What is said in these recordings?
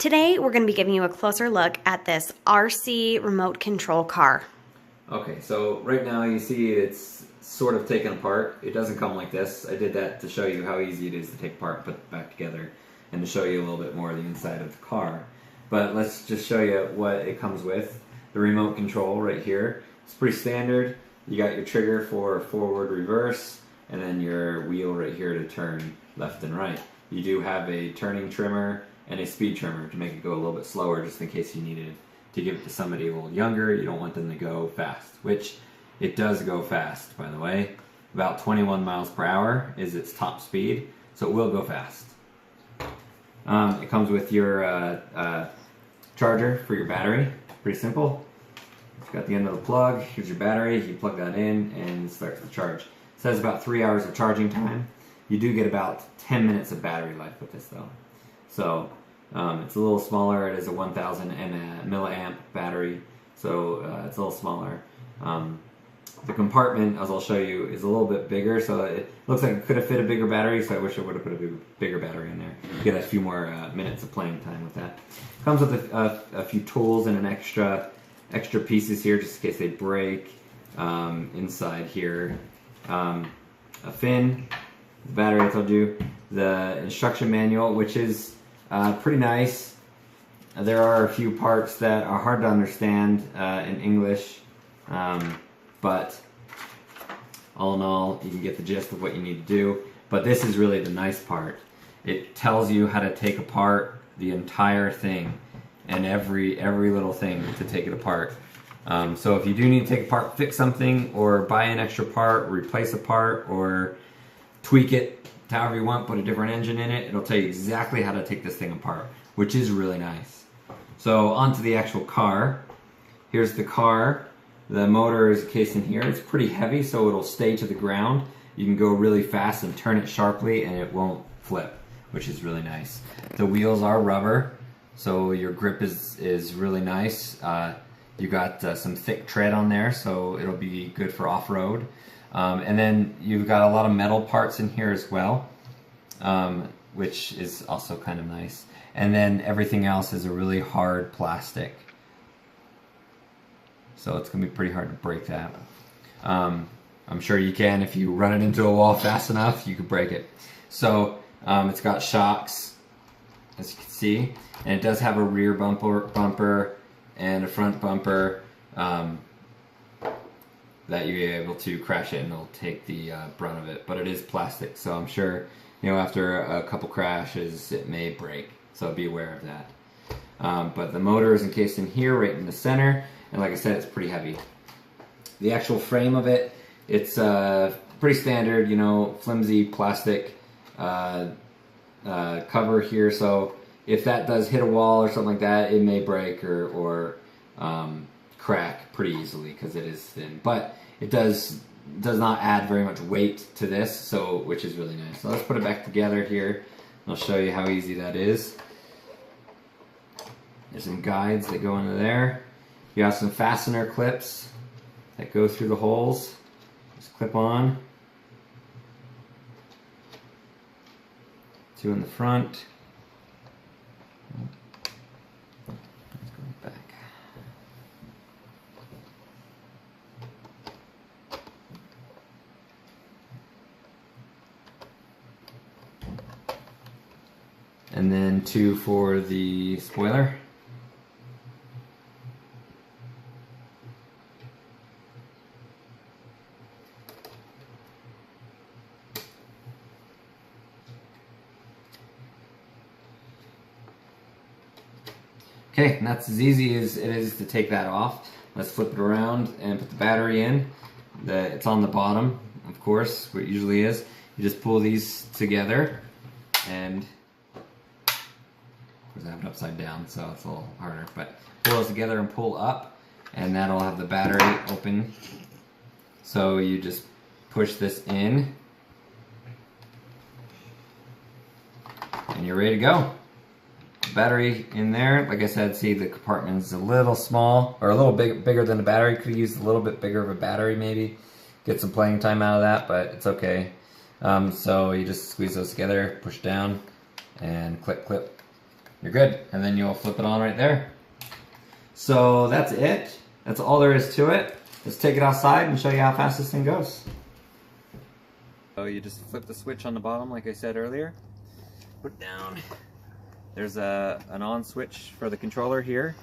Today we're going to be giving you a closer look at this RC remote control car. Okay, so right now you see it's sort of taken apart. It doesn't come like this. I did that to show you how easy it is to take apart and put it back together, and to show you a little bit more of the inside of the car. But let's just show you what it comes with. The remote control right here. It's pretty standard. You got your trigger for forward, reverse, and then your wheel right here to turn left and right. You do have a turning trimmer and a speed trimmer to make it go a little bit slower, just in case you needed to give it to somebody a little younger. You don't want them to go fast, which it does go fast, by the way. About 21 miles per hour is its top speed, so it will go fast. It comes with your charger for your battery. Pretty simple. It's got the end of the plug. Here's your battery. You plug that in and it starts to charge. It says about 3 hours of charging time. You do get about 10 minutes of battery life with this though. So it's a little smaller. It is a 1000 milliamp battery, so it's a little smaller. The compartment, as I'll show you, is a little bit bigger, so it looks like it could have fit a bigger battery, so I wish I would have put a bigger battery in there. Get a few more minutes of playing time with that. Comes with a few tools and an extra pieces here, just in case they break. Inside here, a fin, the battery I told you, the instruction manual, which is pretty nice. There are a few parts that are hard to understand in English, but all in all, you can get the gist of what you need to do. But this is really the nice part. It tells you how to take apart the entire thing and every little thing to take it apart. So if you do need to take apart, fix something, or buy an extra part, replace a part, or tweak it however you want, put a different engine in it, it'll tell you exactly how to take this thing apart, which is really nice. So onto the actual car. Here's the car. The motor is encased in here. It's pretty heavy, so it'll stay to the ground. You can go really fast and turn it sharply and it won't flip, which is really nice. The wheels are rubber, so your grip is really nice. You got some thick tread on there, so it'll be good for off-road. And then you've got a lot of metal parts in here as well, which is also kind of nice. And then everything else is a really hard plastic. So it's going to be pretty hard to break that. I'm sure you can. If you run it into a wall fast enough, you could break it. So it's got shocks, as you can see. And it does have a rear bumper and a front bumper that you're able to crash it and it'll take the brunt of it. But it is plastic, so I'm sure, after a couple crashes, it may break. So be aware of that. But the motor is encased in here, right in the center. And like I said, it's pretty heavy. The actual frame of it, it's pretty standard, flimsy plastic cover here. So if that does hit a wall or something like that, it may break or crack pretty easily because it is thin. But it does not add very much weight to this, which is really nice. So let's put it back together here. I'll show you how easy that is. There's some guides that go into there. You have some fastener clips that go through the holes. Just clip on. 2 in the front. Let's go back. And then 2 for the spoiler. Okay, and that's as easy as it is to take that off. Let's flip it around and put the battery in. It's on the bottom, of course, where it usually is. You just pull these together, and of course I have it upside down, so it's a little harder. But pull those together and pull up, and that'll have the battery open. So you just push this in, and you're ready to go. Battery in there. Like I said, see the compartment is a little small, or a little bigger than the battery. Could have used a little bit bigger of a battery maybe. Get some playing time out of that, but it's okay. So you just squeeze those together, push down, and clip, clip, you're good. And then you'll flip it on right there. So that's it. That's all there is to it. Let's take it outside and show you how fast this thing goes. So you just flip the switch on the bottom like I said earlier. Put it down. There's an on switch for the controller here.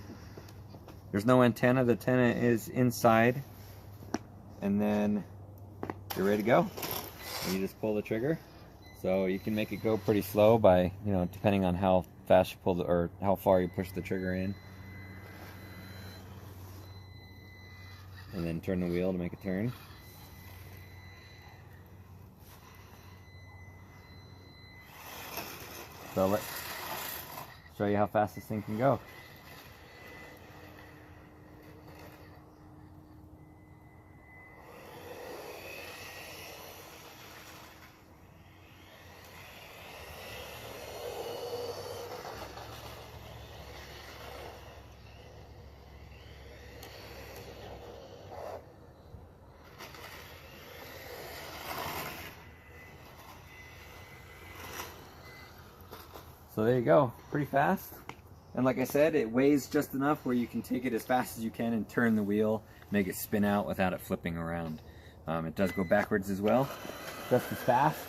There's no antenna. The antenna is inside. And then you're ready to go. And you just pull the trigger. So you can make it go pretty slow by, you know, depending on how fast you pull the, or how far you push the trigger in. And then turn the wheel to make it turn. So let's show you how fast this thing can go. So there you go, pretty fast. And like I said, it weighs just enough where you can take it as fast as you can and turn the wheel, make it spin out without it flipping around. It does go backwards as well, just as fast.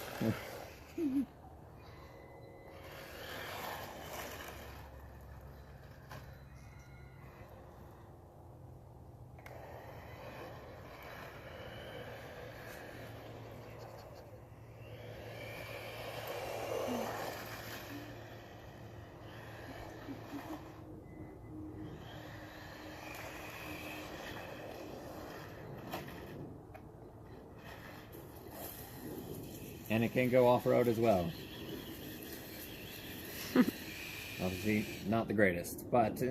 And it can go off-road as well. Obviously not the greatest, but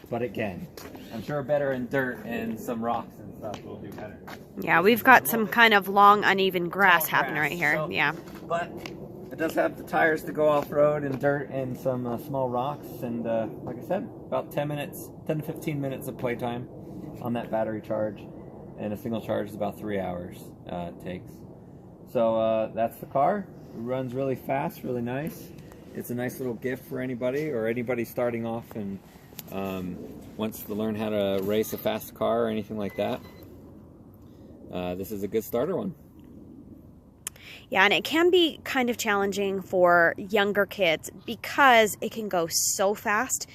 but it can. I'm sure better in dirt and some rocks and stuff will do better. Yeah, we've got some kind of long, uneven grass happening right here. So, yeah. But it does have the tires to go off-road in dirt and some small rocks. And like I said, about 10 to 15 minutes of playtime on that battery charge. And a single charge is about 3 hours it takes. So that's the car. It runs really fast, really nice. It's a nice little gift for anybody, or anybody starting off and wants to learn how to race a fast car or anything like that. This is a good starter one. Yeah, and it can be kind of challenging for younger kids because it can go so fast.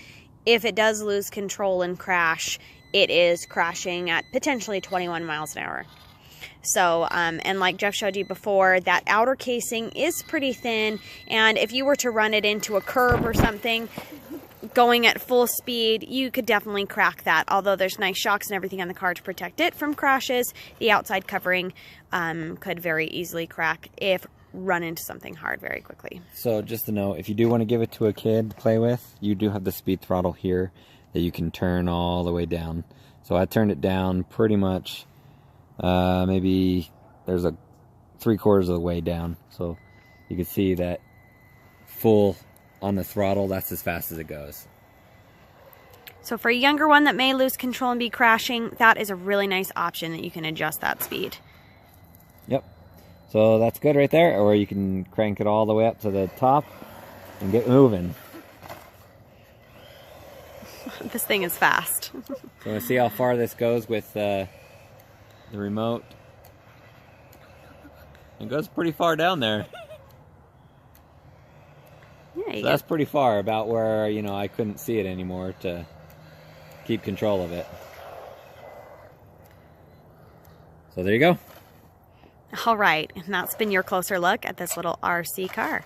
If it does lose control and crash, it is crashing at potentially 21 miles an hour. So, and like Jeff showed you before, that outer casing is pretty thin, and if you were to run it into a curb or something, going at full speed, you could definitely crack that. Although there's nice shocks and everything on the car to protect it from crashes, the outside covering could very easily crack if run into something hard very quickly. So just to know, if you do want to give it to a kid to play with, you do have the speed throttle here that you can turn all the way down. So I turned it down pretty much. Maybe there's a 3/4 of the way down, so you can see that full on the throttle, that's as fast as it goes. So for a younger one that may lose control and be crashing, that is a really nice option that you can adjust that speed. Yep. So that's good right there, or you can crank it all the way up to the top and get moving. This thing is fast. So let's see how far this goes with the remote. It goes pretty far down there. Yeah, so that's pretty far, about where, you know, I couldn't see it anymore to keep control of it. So there you go. All right, and that's been your closer look at this little RC car.